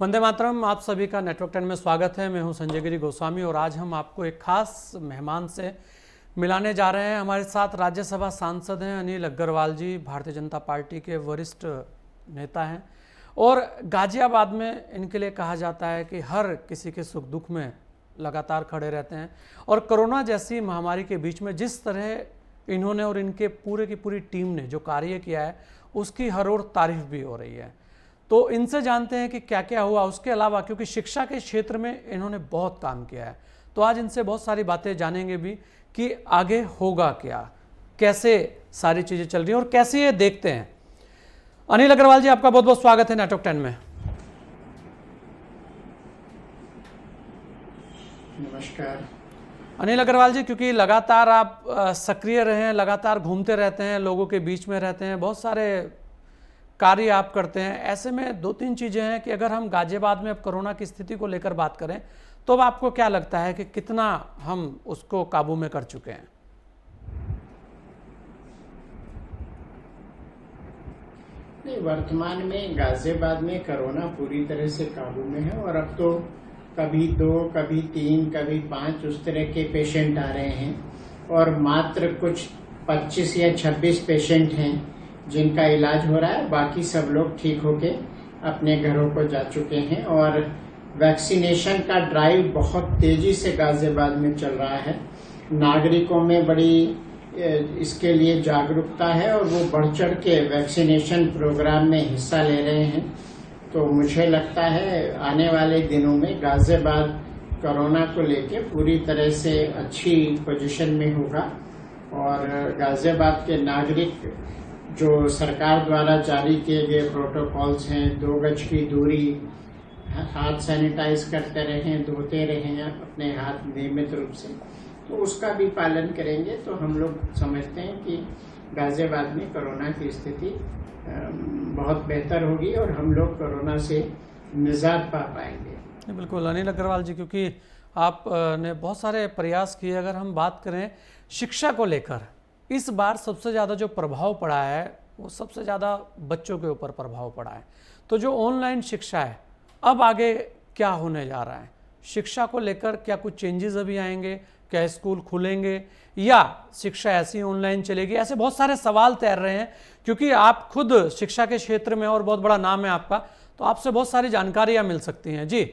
वंदे मातरम। आप सभी का नेटवर्क 10 में स्वागत है। मैं हूं संजय गिरी गोस्वामी और आज हम आपको एक खास मेहमान से मिलाने जा रहे हैं। हमारे साथ राज्यसभा सांसद हैं अनिल अग्रवाल जी, भारतीय जनता पार्टी के वरिष्ठ नेता हैं और गाजियाबाद में इनके लिए कहा जाता है कि हर किसी के सुख दुख में लगातार खड़े रहते हैं और कोरोना जैसी महामारी के बीच में जिस तरह इन्होंने और इनके पूरे की पूरी टीम ने जो कार्य किया है उसकी हर ओर तारीफ भी हो रही है। तो इनसे जानते हैं कि क्या क्या हुआ। उसके अलावा क्योंकि शिक्षा के क्षेत्र में इन्होंने बहुत काम किया है, तो आज इनसे बहुत सारी बातें जानेंगे भी कि आगे होगा क्या, कैसे सारी चीज़ें चल रही हैं और कैसे ये देखते हैं। अनिल अग्रवाल जी, आपका बहुत बहुत स्वागत है नेटवर्क 10 में। नमस्कार अनिल अग्रवाल जी, क्योंकि लगातार आप सक्रिय रहे हैं, लगातार घूमते रहते हैं, लोगों के बीच में रहते हैं, बहुत सारे कार्य आप करते हैं, ऐसे में दो तीन चीज़ें हैं कि अगर हम गाजियाबाद में अब कोरोना की स्थिति को लेकर बात करें तो अब आपको क्या लगता है कि कितना हम उसको काबू में कर चुके हैं? नहीं, वर्तमान में गाजियाबाद में कोरोना पूरी तरह से काबू में है और अब तो कभी 2, कभी 3, कभी 5 उस तरह के पेशेंट आ रहे हैं और मात्र कुछ 25 या 26 पेशेंट हैं जिनका इलाज हो रहा है। बाकी सब लोग ठीक होके अपने घरों को जा चुके हैं और वैक्सीनेशन का ड्राइव बहुत तेजी से गाजियाबाद में चल रहा है। नागरिकों में बड़ी इसके लिए जागरूकता है और वो बढ़ चढ़ के वैक्सीनेशन प्रोग्राम में हिस्सा ले रहे हैं। तो मुझे लगता है आने वाले दिनों में गाजियाबाद कोरोना को लेके पूरी तरह से अच्छी पोजीशन में होगा और गाजियाबाद के नागरिक जो सरकार द्वारा जारी किए गए प्रोटोकॉल्स हैं, 2 गज की दूरी, हाथ सैनिटाइज करते रहें, धोते रहें अपने हाथ नियमित रूप से, तो उसका भी पालन करेंगे तो हम लोग समझते हैं कि गाजियाबाद में कोरोना की स्थिति बहुत बेहतर होगी और हम लोग कोरोना से निजात पा पाएंगे। बिल्कुल अनिल अग्रवाल जी, क्योंकि आपने बहुत सारे प्रयास किए। अगर हम बात करें शिक्षा को लेकर, इस बार सबसे ज़्यादा जो प्रभाव पड़ा है वो सबसे ज़्यादा बच्चों के ऊपर प्रभाव पड़ा है। तो जो ऑनलाइन शिक्षा है, अब आगे क्या होने जा रहा है? शिक्षा को लेकर क्या कुछ चेंजेस अभी आएंगे? क्या स्कूल खुलेंगे या शिक्षा ऐसी ऑनलाइन चलेगी? ऐसे बहुत सारे सवाल तैर रहे हैं क्योंकि आप खुद शिक्षा के क्षेत्र में और बहुत बड़ा नाम है आपका, तो आपसे बहुत सारी जानकारियां मिल सकती हैं जी।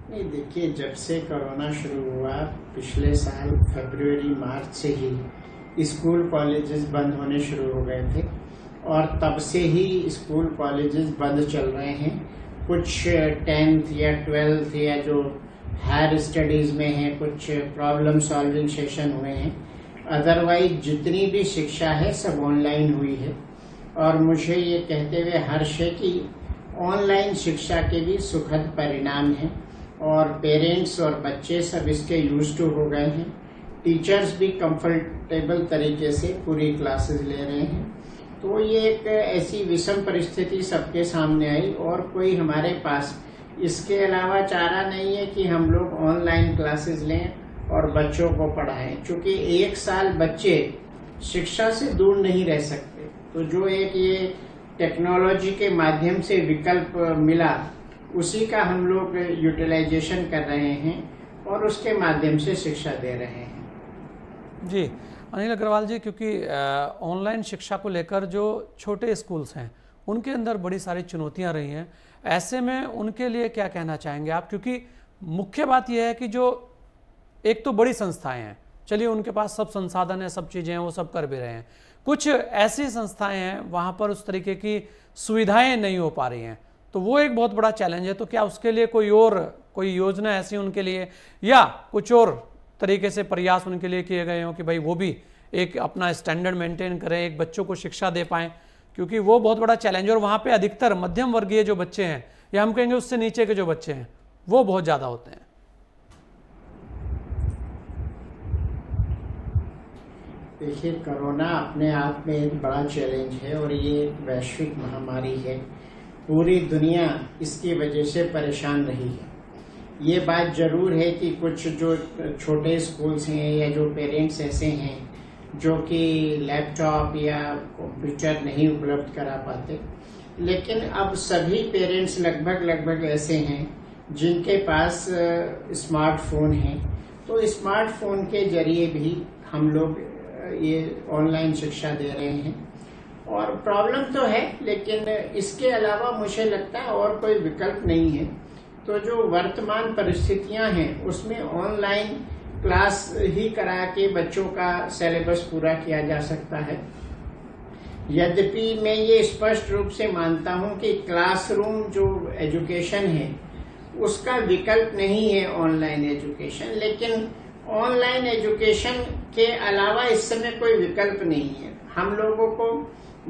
नहीं, देखिए, जब से कोरोना शुरू हुआ पिछले साल फरवरी मार्च से ही स्कूल कॉलेजेस बंद होने शुरू हो गए थे और तब से ही स्कूल कॉलेजेस बंद चल रहे हैं। कुछ 10th या 12th या जो हायर स्टडीज में हैं कुछ प्रॉब्लम सॉल्विंग सेशन हुए हैं। अदरवाइज जितनी भी शिक्षा है सब ऑनलाइन हुई है और मुझे ये कहते हुए हर्ष है कि ऑनलाइन शिक्षा के भी सुखद परिणाम हैं और पेरेंट्स और बच्चे सब इसके यूज टू हो गए हैं। टीचर्स भी कंफर्टेबल तरीके से पूरी क्लासेस ले रहे हैं। तो ये एक ऐसी विषम परिस्थिति सबके सामने आई और कोई हमारे पास इसके अलावा चारा नहीं है कि हम लोग ऑनलाइन क्लासेस लें और बच्चों को पढ़ाएं। क्योंकि 1 साल बच्चे शिक्षा से दूर नहीं रह सकते, तो जो एक ये टेक्नोलॉजी के माध्यम से विकल्प मिला उसी का हम लोग यूटिलाइजेशन कर रहे हैं और उसके माध्यम से शिक्षा दे रहे हैं। जी अनिल अग्रवाल जी, क्योंकि ऑनलाइन शिक्षा को लेकर जो छोटे स्कूल्स हैं उनके अंदर बड़ी सारी चुनौतियां रही हैं, ऐसे में उनके लिए क्या कहना चाहेंगे आप? क्योंकि मुख्य बात यह है कि जो एक तो बड़ी संस्थाएं हैं, चलिए उनके पास सब संसाधन है, सब चीज़ें हैं, वो सब कर भी रहे हैं। कुछ ऐसी संस्थाएं हैं वहाँ पर उस तरीके की सुविधाएं नहीं हो पा रही हैं, तो वो एक बहुत बड़ा चैलेंज है। तो क्या उसके लिए कोई योजना ऐसी उनके लिए या कुछ और तरीके से प्रयास उनके लिए किए गए हों कि भाई वो भी एक अपना स्टैंडर्ड मेंटेन करें, एक बच्चों को शिक्षा दे पाएं? क्योंकि वो बहुत बड़ा चैलेंज है और वहाँ पे अधिकतर मध्यम वर्गीय जो बच्चे हैं या हम कहेंगे उससे नीचे के जो बच्चे हैं वो बहुत ज़्यादा होते हैं। देखिए, कोरोना अपने आप में एक बड़ा चैलेंज है और ये एक वैश्विक महामारी है। पूरी दुनिया इसकी वजह से परेशान रही है। ये बात जरूर है कि कुछ जो छोटे स्कूल्स हैं या जो पेरेंट्स ऐसे हैं जो कि लैपटॉप या कंप्यूटर नहीं उपलब्ध करा पाते। लेकिन अब सभी पेरेंट्स लगभग ऐसे हैं जिनके पास स्मार्टफोन है, तो स्मार्टफोन के जरिए भी हम लोग ये ऑनलाइन शिक्षा दे रहे हैं। और प्रॉब्लम तो है, लेकिन इसके अलावा मुझे लगता है और कोई विकल्प नहीं है। तो जो वर्तमान परिस्थितियां हैं उसमें ऑनलाइन क्लास ही करा के बच्चों का सिलेबस पूरा किया जा सकता है। यद्यपि मैं ये स्पष्ट रूप से मानता हूं कि क्लासरूम जो एजुकेशन है उसका विकल्प नहीं है ऑनलाइन एजुकेशन, लेकिन ऑनलाइन एजुकेशन के अलावा इस समय कोई विकल्प नहीं है। हम लोगों को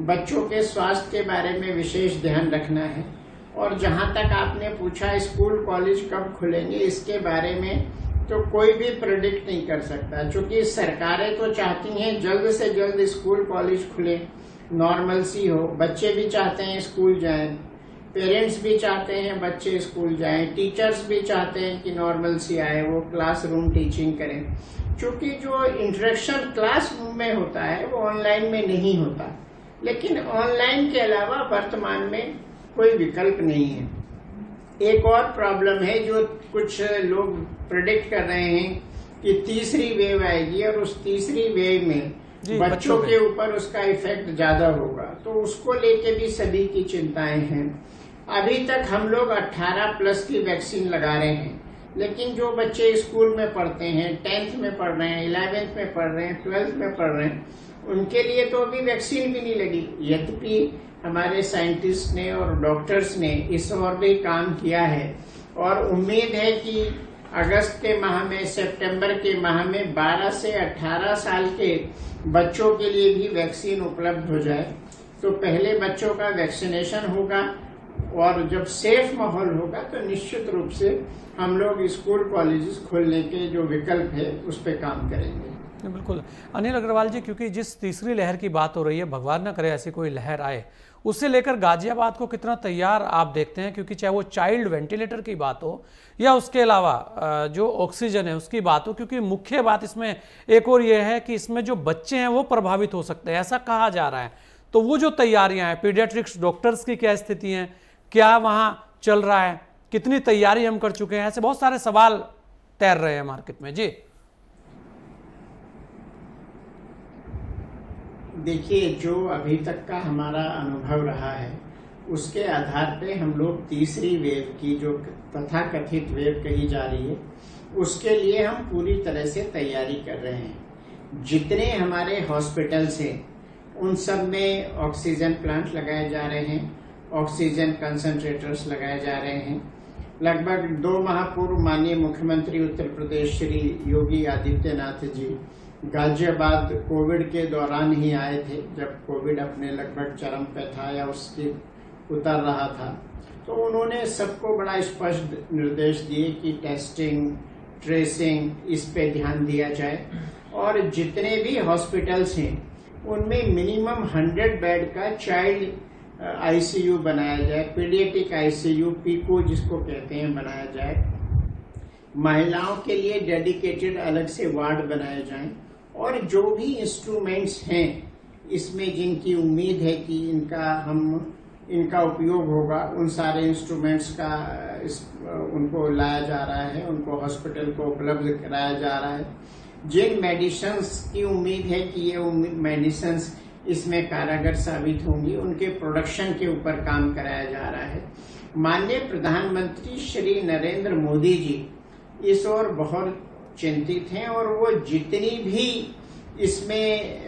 बच्चों के स्वास्थ्य के बारे में विशेष ध्यान रखना है। और जहां तक आपने पूछा स्कूल कॉलेज कब खुलेंगे, इसके बारे में तो कोई भी प्रेडिक्ट नहीं कर सकता, क्योंकि सरकारें तो चाहती हैं जल्द से जल्द स्कूल कॉलेज खुले, नॉर्मलसी हो। बच्चे भी चाहते हैं स्कूल जाएं, पेरेंट्स भी चाहते हैं बच्चे स्कूल जाएं, टीचर्स भी चाहते हैं कि नॉर्मलसी आए, वो क्लासरूम टीचिंग करें। क्योंकि जो इंटरेक्शन क्लासरूम में होता है वो ऑनलाइन में नहीं होता। लेकिन ऑनलाइन के अलावा वर्तमान में कोई विकल्प नहीं है। एक और प्रॉब्लम है जो कुछ लोग प्रेडिक्ट कर रहे हैं कि तीसरी वेव आएगी और उस तीसरी वेव में बच्चों के ऊपर उसका इफेक्ट ज्यादा होगा, तो उसको लेके भी सभी की चिंताएं हैं। अभी तक हम लोग 18+ की वैक्सीन लगा रहे हैं, लेकिन जो बच्चे स्कूल में पढ़ते हैं, 10th में पढ़ रहे हैं, 11th में पढ़ रहे हैं, 12th में पढ़ रहे हैं, उनके लिए तो अभी वैक्सीन भी नहीं लगी। यद्यपि हमारे साइंटिस्ट ने और डॉक्टर्स ने इस ओर भी काम किया है और उम्मीद है कि अगस्त के माह में, सितंबर के माह में 12 से 18 साल के बच्चों के लिए भी वैक्सीन उपलब्ध हो जाए। तो पहले बच्चों का वैक्सीनेशन होगा और जब सेफ माहौल होगा तो निश्चित रूप से हम लोग स्कूल कॉलेजेस खोलने के जो विकल्प है उस पर काम करेंगे। बिल्कुल अनिल अग्रवाल जी, क्योंकि जिस तीसरी लहर की बात हो रही है, भगवान न करे ऐसी कोई लहर आए, उससे लेकर गाजियाबाद को कितना तैयार आप देखते हैं? क्योंकि चाहे वो चाइल्ड वेंटिलेटर की बात हो या उसके अलावा जो ऑक्सीजन है उसकी बात हो, क्योंकि मुख्य बात इसमें एक और ये है कि इसमें जो बच्चे हैं वो प्रभावित हो सकते हैं, ऐसा कहा जा रहा है। तो वो जो तैयारियां हैं, पीडियाट्रिक्स डॉक्टर्स की क्या स्थिति है, क्या वहां चल रहा है, कितनी तैयारी हम कर चुके हैं, ऐसे बहुत सारे सवाल तैर रहे हैं मार्केट में। जी देखिए, जो अभी तक का हमारा अनुभव रहा है उसके आधार पे हम लोग तीसरी वेव की, जो तथाकथित वेव कही जा रही है, उसके लिए हम पूरी तरह से तैयारी कर रहे हैं। जितने हमारे हॉस्पिटल्स हैं उन सब में ऑक्सीजन प्लांट लगाए जा रहे हैं, ऑक्सीजन कंसंट्रेटर्स लगाए जा रहे हैं। लगभग 2 माह पूर्व माननीय मुख्यमंत्री उत्तर प्रदेश श्री योगी आदित्यनाथ जी गाजियाबाद कोविड के दौरान ही आए थे, जब कोविड अपने लगभग चरम पे था या उसके उतर रहा था। तो उन्होंने सबको बड़ा स्पष्ट निर्देश दिए कि टेस्टिंग, ट्रेसिंग, इस पे ध्यान दिया जाए और जितने भी हॉस्पिटल्स हैं उनमें मिनिमम 100 बेड का चाइल्ड आईसीयू बनाया जाए, पीडियाट्रिक आईसीयू, पीको जिसको कहते हैं, बनाया जाए। महिलाओं के लिए डेडिकेटेड अलग से वार्ड बनाए जाएं और जो भी इंस्ट्रूमेंट्स हैं इसमें जिनकी उम्मीद है कि इनका उपयोग होगा, उन सारे इंस्ट्रूमेंट्स का उनको लाया जा रहा है, उनको हॉस्पिटल को उपलब्ध कराया जा रहा है। जिन मेडिसिन्स की उम्मीद है कि ये मेडिसिन्स इसमें कारगर साबित होंगी, उनके प्रोडक्शन के ऊपर काम कराया जा रहा है। माननीय प्रधानमंत्री श्री नरेंद्र मोदी जी इस ओर बहुत चिंतित हैं और वो जितनी भी इसमें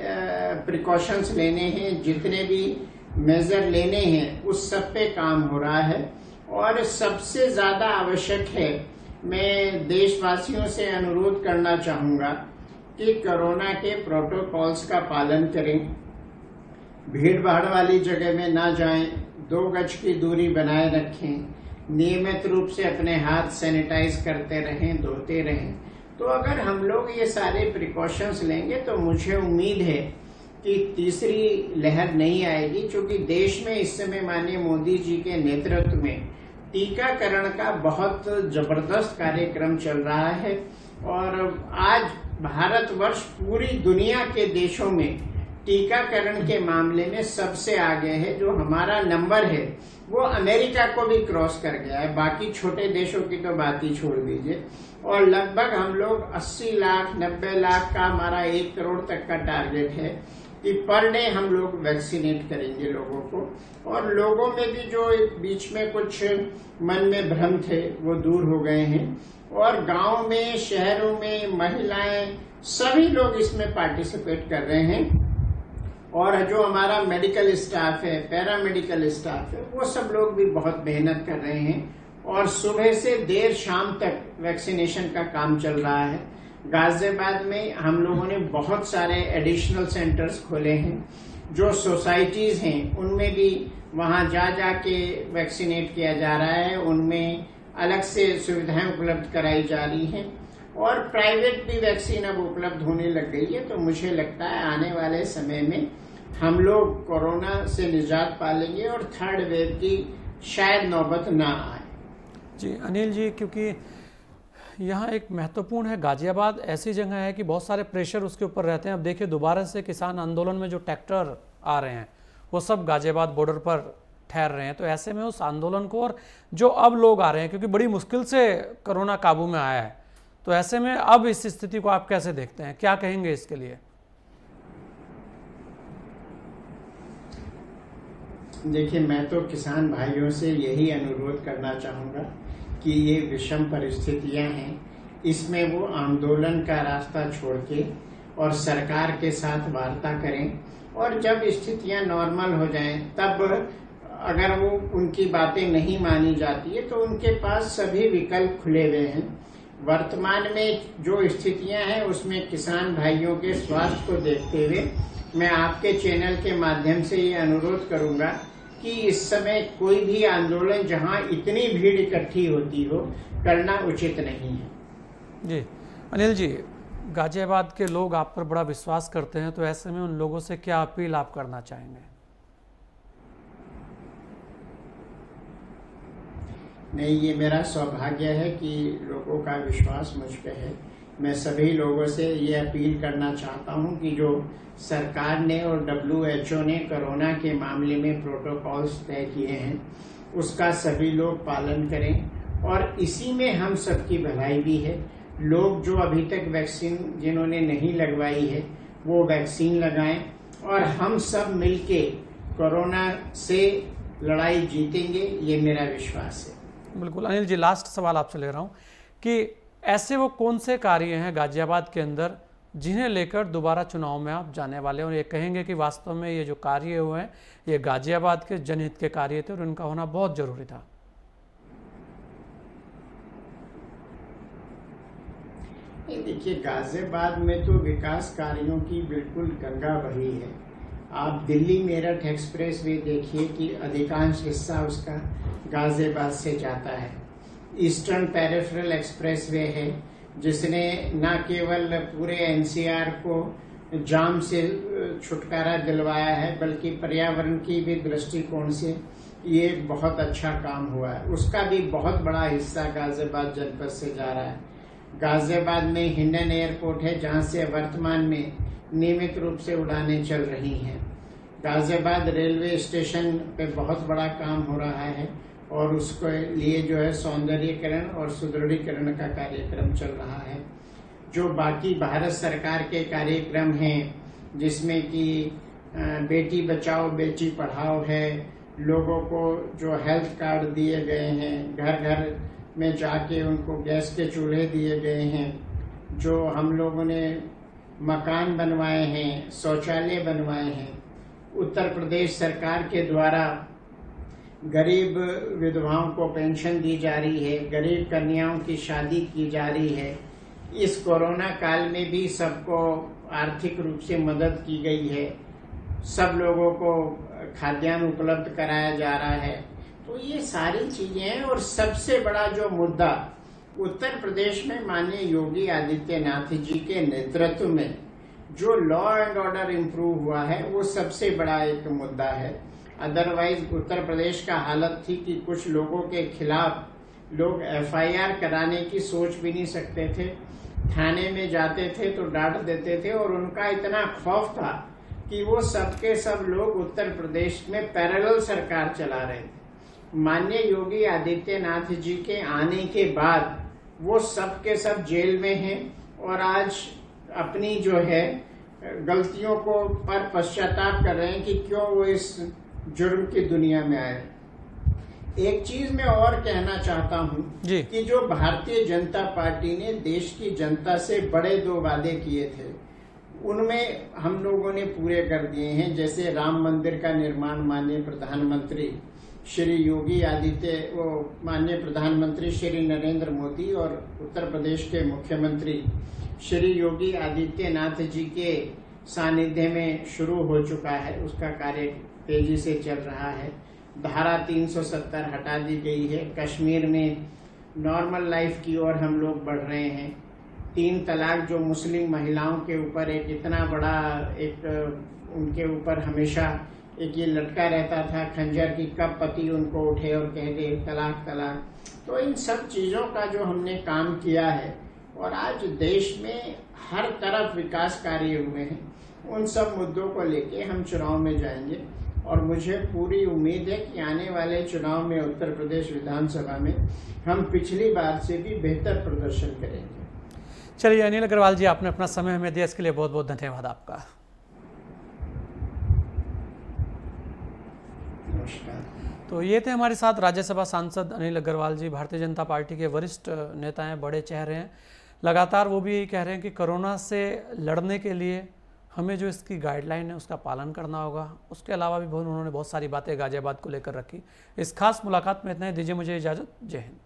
प्रिकॉशंस लेने हैं, जितने भी मेजर लेने हैं, उस सब पे काम हो रहा है। और सबसे ज्यादा आवश्यक है, मैं देशवासियों से अनुरोध करना चाहूंगा कि कोरोना के प्रोटोकॉल्स का पालन करें, भीड़ भाड़ वाली जगह में ना जाएं, 2 गज की दूरी बनाए रखें, नियमित रूप से अपने हाथ सैनिटाइज करते रहें, धोते रहें। तो अगर हम लोग ये सारे प्रिकॉशंस लेंगे तो मुझे उम्मीद है कि तीसरी लहर नहीं आएगी, क्योंकि देश में इस समय माननीय मोदी जी के नेतृत्व में टीकाकरण का बहुत जबरदस्त कार्यक्रम चल रहा है। और आज भारतवर्ष पूरी दुनिया के देशों में टीकाकरण के मामले में सबसे आगे है। जो हमारा नंबर है वो अमेरिका को भी क्रॉस कर गया है, बाकी छोटे देशों की तो बात ही छोड़ दीजिए। और लगभग हम लोग 80 लाख 90 लाख का हमारा 1 करोड़ तक का टारगेट है कि पर डे हम लोग वैक्सीनेट करेंगे लोगों को। और लोगों में भी जो बीच में कुछ मन में भ्रम थे वो दूर हो गए हैं, और गांव में शहरों में महिलाएं सभी लोग इसमें पार्टिसिपेट कर रहे हैं। और जो हमारा मेडिकल स्टाफ है, पैरा मेडिकल स्टाफ है, वो सब लोग भी बहुत मेहनत कर रहे हैं और सुबह से देर शाम तक वैक्सीनेशन का काम चल रहा है। गाजियाबाद में हम लोगों ने बहुत सारे एडिशनल सेंटर्स खोले हैं। जो सोसाइटीज हैं उनमें भी वहां जा के वैक्सीनेट किया जा रहा है, उनमें अलग से सुविधाएं उपलब्ध कराई जा रही हैं और प्राइवेट भी वैक्सीन अब उपलब्ध होने लग गई है। तो मुझे लगता है आने वाले समय में हम लोग कोरोना से निजात पा लेंगे और थर्ड वेव की शायद नौबत ना आए। जी अनिल जी, क्योंकि यहाँ एक महत्वपूर्ण है, गाजियाबाद ऐसी जगह है कि बहुत सारे प्रेशर उसके ऊपर रहते हैं। अब देखिए दोबारा से किसान आंदोलन में जो ट्रैक्टर आ रहे हैं वो सब गाजियाबाद बॉर्डर पर ठहर रहे हैं। तो ऐसे में उस आंदोलन को, और जो अब लोग आ रहे हैं क्योंकि बड़ी मुश्किल से कोरोना काबू में आया है, तो ऐसे में अब इस स्थिति को आप कैसे देखते हैं, क्या कहेंगे इसके लिए? देखिए, मैं तो किसान भाइयों से यही अनुरोध करना चाहूंगा कि ये विषम परिस्थितियां हैं, इसमें वो आंदोलन का रास्ता छोड़ के और सरकार के साथ वार्ता करें, और जब स्थितियां नॉर्मल हो जाएं तब अगर वो उनकी बातें नहीं मानी जाती है तो उनके पास सभी विकल्प खुले हुए हैं। वर्तमान में जो स्थितियां हैं उसमें किसान भाइयों के स्वास्थ्य को देखते हुए मैं आपके चैनल के माध्यम से ये अनुरोध करूंगा कि इस समय कोई भी आंदोलन जहां इतनी भीड़ इकट्ठी होती हो करना उचित नहीं है। जी अनिल जी, गाजियाबाद के लोग आप पर बड़ा विश्वास करते हैं, तो ऐसे में उन लोगों से क्या अपील आप करना चाहेंगे? नहीं, ये मेरा सौभाग्य है कि लोगों का विश्वास मुझ पे है। मैं सभी लोगों से ये अपील करना चाहता हूँ कि जो सरकार ने और WHO ने कोरोना के मामले में प्रोटोकॉल्स तय किए हैं उसका सभी लोग पालन करें, और इसी में हम सबकी भलाई भी है। लोग जो अभी तक वैक्सीन जिन्होंने नहीं लगवाई है वो वैक्सीन लगाएं, और हम सब मिलके कोरोना से लड़ाई जीतेंगे, ये मेरा विश्वास है। बिल्कुल अनिल जी, लास्ट सवाल आपसे ले रहा हूँ कि ऐसे वो कौन से कार्य हैं गाजियाबाद के अंदर जिन्हें लेकर दोबारा चुनाव में आप जाने वाले हैं और ये कहेंगे कि वास्तव में ये जो कार्य हुए हैं ये गाजियाबाद के जनहित के कार्य थे और इनका होना बहुत जरूरी था? देखिए, गाजियाबाद में तो विकास कार्यों की बिल्कुल गंगा बही है। आप दिल्ली मेरठ एक्सप्रेस वे देखिए कि अधिकांश हिस्सा उसका गाजियाबाद से जाता है। ईस्टर्न पेरिफेरल एक्सप्रेस वे है जिसने न केवल पूरे NCR को जाम से छुटकारा दिलवाया है बल्कि पर्यावरण की भी दृष्टिकोण से ये बहुत अच्छा काम हुआ है। उसका भी बहुत बड़ा हिस्सा गाजियाबाद जनपद से जा रहा है। गाजियाबाद में हिंडन एयरपोर्ट है जहां से वर्तमान में नियमित रूप से उड़ानें चल रही हैं। गाजियाबाद रेलवे स्टेशन पे बहुत बड़ा काम हो रहा है और उसके लिए जो है सौंदर्यीकरण और सुदृढ़ीकरण का कार्यक्रम चल रहा है। जो बाकी भारत सरकार के कार्यक्रम हैं जिसमें कि बेटी बचाओ बेटी पढ़ाओ है, लोगों को जो हेल्थ कार्ड दिए गए हैं, घर घर में जाके उनको गैस के चूल्हे दिए गए हैं, जो हम लोगों ने मकान बनवाए हैं, शौचालय बनवाए हैं, उत्तर प्रदेश सरकार के द्वारा गरीब विधवाओं को पेंशन दी जा रही है, गरीब कन्याओं की शादी की जा रही है। इस कोरोना काल में भी सबको आर्थिक रूप से मदद की गई है, सब लोगों को खाद्यान्न उपलब्ध कराया जा रहा है। तो ये सारी चीजें हैं। और सबसे बड़ा जो मुद्दा उत्तर प्रदेश में माननीय योगी आदित्यनाथ जी के नेतृत्व में जो लॉ एंड ऑर्डर इम्प्रूव हुआ है वो सबसे बड़ा एक मुद्दा है। अदरवाइज उत्तर प्रदेश का हालत थी कि कुछ लोगों के खिलाफ लोग FIR कराने की सोच भी नहीं सकते थे। थाने में जाते थे तो डांट देते थे, और उनका इतना खौफ था कि वो सबके सब लोग उत्तर प्रदेश में पैरेलल सरकार चला रहे थे। माननीय योगी आदित्यनाथ जी के आने के बाद वो सब के सब जेल में हैं, और आज अपनी जो है गलतियों को पर पश्चाताप कर रहे हैं कि क्यों वो इस जुर्म की दुनिया में आए। एक चीज मैं और कहना चाहता हूं कि जो भारतीय जनता पार्टी ने देश की जनता से बड़े 2 वादे किए थे, उनमें हम लोगों ने पूरे कर दिए हैं। जैसे राम मंदिर का निर्माण माननीय प्रधानमंत्री श्री नरेंद्र मोदी और उत्तर प्रदेश के मुख्यमंत्री श्री योगी आदित्यनाथ जी के सानिध्य में शुरू हो चुका है। उसका कार्य तेजी से चल रहा है। धारा 370 हटा दी गई है। कश्मीर में नॉर्मल लाइफ की ओर हम लोग बढ़ रहे हैं। 3 तलाक जो मुस्लिम महिलाओं के ऊपर एक इतना बड़ा उनके ऊपर हमेशा एक ये लटका रहता था खंजर की, कब पति उनको उठे और कह दे तलाक तलाक। तो इन सब चीजों का जो हमने काम किया है, और आज देश में हर तरफ विकास कार्य हुए हैं, उन सब मुद्दों को लेके हम चुनाव में जाएंगे। और मुझे पूरी उम्मीद है कि आने वाले चुनाव में उत्तर प्रदेश विधानसभा में हम पिछली बार से भी बेहतर प्रदर्शन करेंगे। चलिए अनिल अग्रवाल जी, आपने अपना समय हमें दिया, इसके लिए बहुत बहुत धन्यवाद आपका। नमस्कार। तो ये थे हमारे साथ राज्यसभा सांसद अनिल अग्रवाल जी, भारतीय जनता पार्टी के वरिष्ठ नेता हैं, बड़े चेहरे हैं। लगातार वो भी यही कह रहे हैं कि कोरोना से लड़ने के लिए हमें जो इसकी गाइडलाइन है उसका पालन करना होगा। उसके अलावा भी उन्होंने बहुत सारी बातें गाजियाबाद को लेकर रखी। इस खास मुलाकात में इतना ही। दीजिए मुझे इजाज़त। जय हिंद।